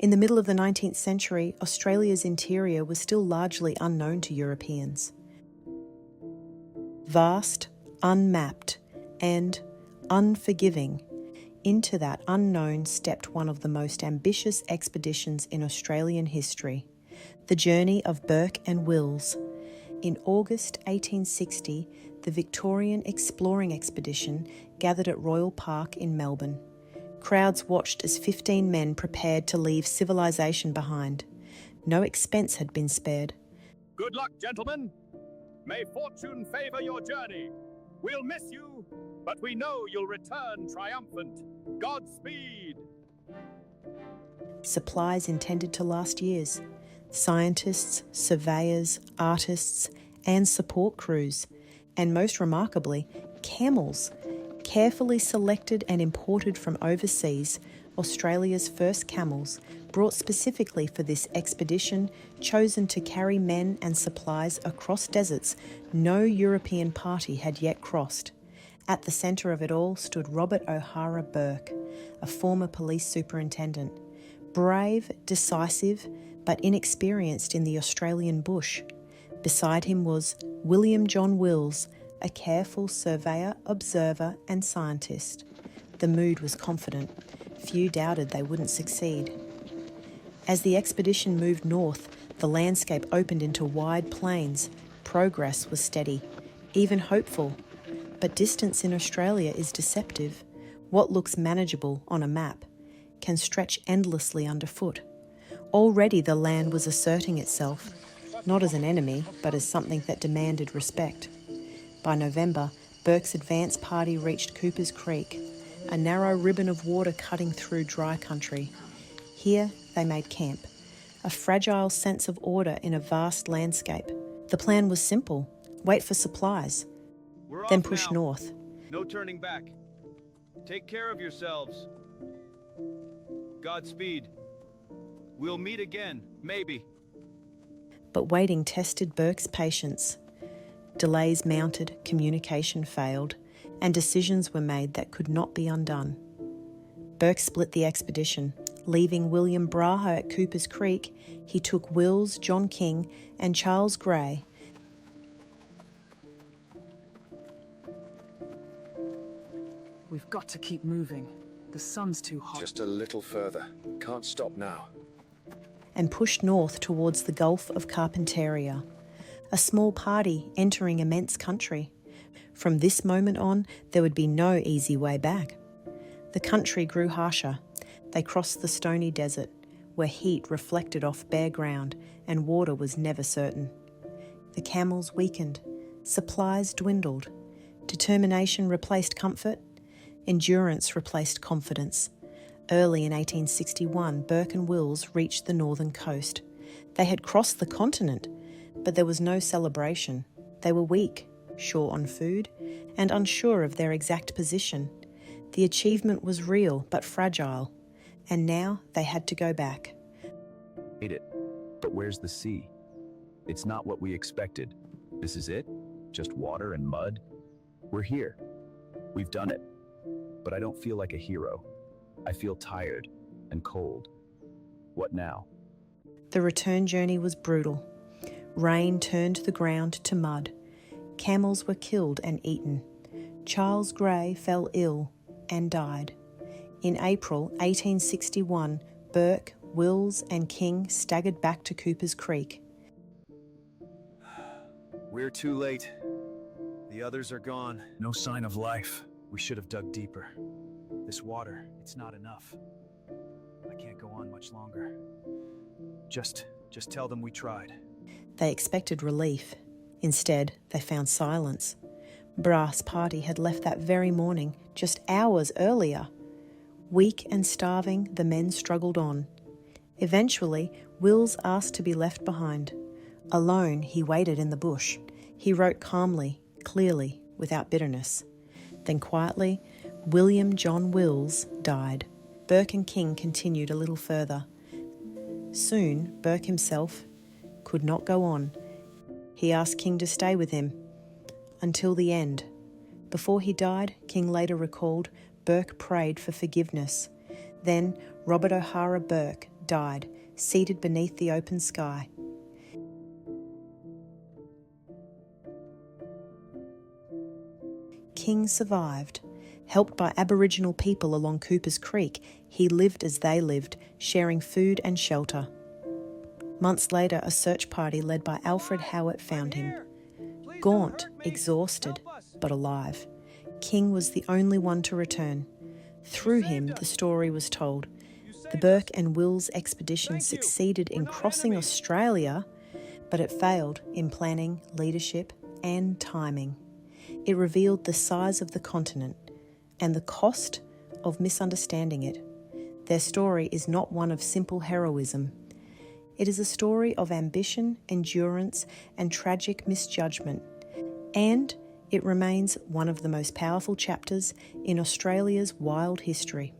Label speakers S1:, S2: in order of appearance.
S1: In the middle of the 19th century, Australia's interior was still largely unknown to Europeans. Vast, unmapped, and unforgiving, into that unknown stepped one of the most ambitious expeditions in Australian history, the journey of Burke and Wills. In August 1860, the Victorian exploring expedition gathered at Royal Park in Melbourne. Crowds watched as 15 men prepared to leave civilization behind. No expense had been spared.
S2: Good luck, gentlemen. May fortune favour your journey. We'll miss you, but we know you'll return triumphant. Godspeed.
S1: Supplies intended to last years. Scientists, surveyors, artists, and support crews. And most remarkably, camels. Carefully selected and imported from overseas, Australia's first camels, brought specifically for this expedition, chosen to carry men and supplies across deserts no European party had yet crossed. At the centre of it all stood Robert O'Hara Burke, a former police superintendent. Brave, decisive, but inexperienced in the Australian bush. Beside him was William John Wills, a careful surveyor, observer and scientist. The mood was confident. Few doubted they wouldn't succeed. As the expedition moved north, the landscape opened into wide plains. Progress was steady, even hopeful. But distance in Australia is deceptive. What looks manageable on a map can stretch endlessly underfoot. Already the land was asserting itself, not as an enemy, but as something that demanded respect. By November, Burke's advance party reached Cooper's Creek, a narrow ribbon of water cutting through dry country. Here they made camp, a fragile sense of order in a vast landscape. The plan was simple: wait for supplies, then push north.
S3: No turning back. Take care of yourselves. Godspeed. We'll meet again, maybe.
S1: But waiting tested Burke's patience. Delays mounted, communication failed, and decisions were made that could not be undone. Burke split the expedition. Leaving William Braha at Cooper's Creek, he took Wills, John King, and Charles Gray.
S4: We've got to keep moving. The sun's too hot.
S5: Just a little further. Can't stop now.
S1: And pushed north towards the Gulf of Carpentaria. A small party entering immense country. From this moment on, there would be no easy way back. The country grew harsher. They crossed the stony desert, where heat reflected off bare ground and water was never certain. The camels weakened. Supplies dwindled. Determination replaced comfort. Endurance replaced confidence. Early in 1861, Burke and Wills reached the northern coast. They had crossed the continent, but there was no celebration. They were weak, short on food, and unsure of their exact position. The achievement was real but fragile, and now they had to go back.
S6: Made it, but where's the sea? It's not what we expected. This is it? Just water and mud? We're here. We've done it. But I don't feel like a hero. I feel tired and cold. What now?
S1: The return journey was brutal. Rain turned the ground to mud. Camels were killed and eaten. Charles Gray fell ill and died. In April 1861, Burke, Wills and King staggered back to Cooper's Creek.
S3: We're too late. The others are gone.
S7: No sign of life. We should have dug deeper. This water, it's not enough. I can't go on much longer. Just tell them we tried.
S1: They expected relief. Instead, they found silence. Bra's party had left that very morning, just hours earlier. Weak and starving, the men struggled on. Eventually, Wills asked to be left behind. Alone, he waited in the bush. He wrote calmly, clearly, without bitterness. Then quietly, William John Wills died. Burke and King continued a little further. Soon, Burke himself could not go on. He asked King to stay with him until the end. Before he died, King later recalled, Burke prayed for forgiveness. Then Robert O'Hara Burke died, seated beneath the open sky. King survived. Helped by Aboriginal people along Cooper's Creek, he lived as they lived, sharing food and shelter. Months later, a search party led by Alfred Howard found him. Gaunt, exhausted, but alive. King was the only one to return. Through him, the story was told. The Burke and Wills expedition succeeded in crossing Australia, but it failed in planning, leadership, and timing. It revealed the size of the continent and the cost of misunderstanding it. Their story is not one of simple heroism. It is a story of ambition, endurance, and tragic misjudgment. And it remains one of the most powerful chapters in Australia's wild history.